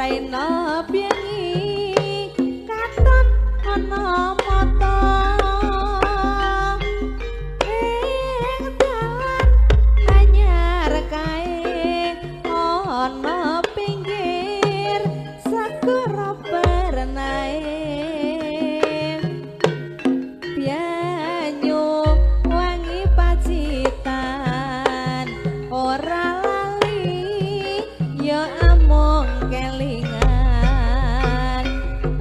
raina piangi katon ana mata ing dalan anyar kae ana pinggir segara pernae pianyu wangi pacitan ora lali ya amung kelingan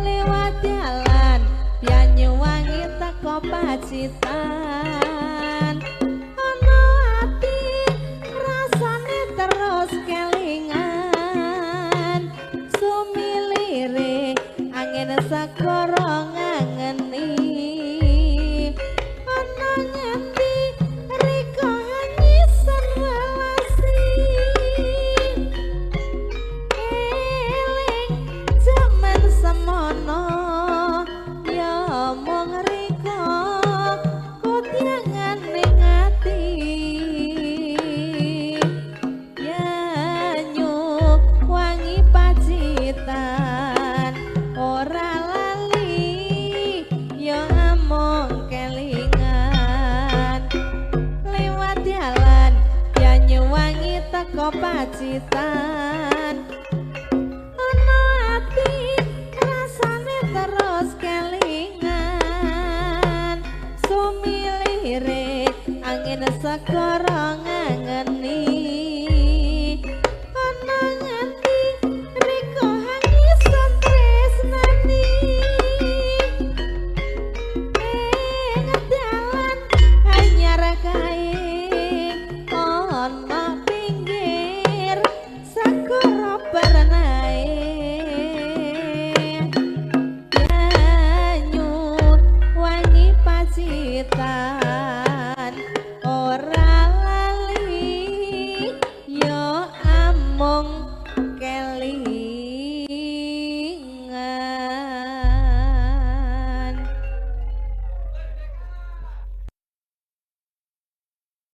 lewat jalan pianyu wangi teko pacitan ana ati rasane terus kelingan sumilire angin sakara ngangeni ana ngendi riko nyisan welasi eling jaman semono ya mung riko kutiangan ning ati yanyu wangi pacitan ora lali ya amung kelingan lewat jalan yanyu wangi teko pacitan ana ati rasane terus kelingan sumilire angin segara ngangeni ana ngendi riko hangisan tresnani ing dalan anyar kae ana pinggir segara pernae yanyu wangi pacitan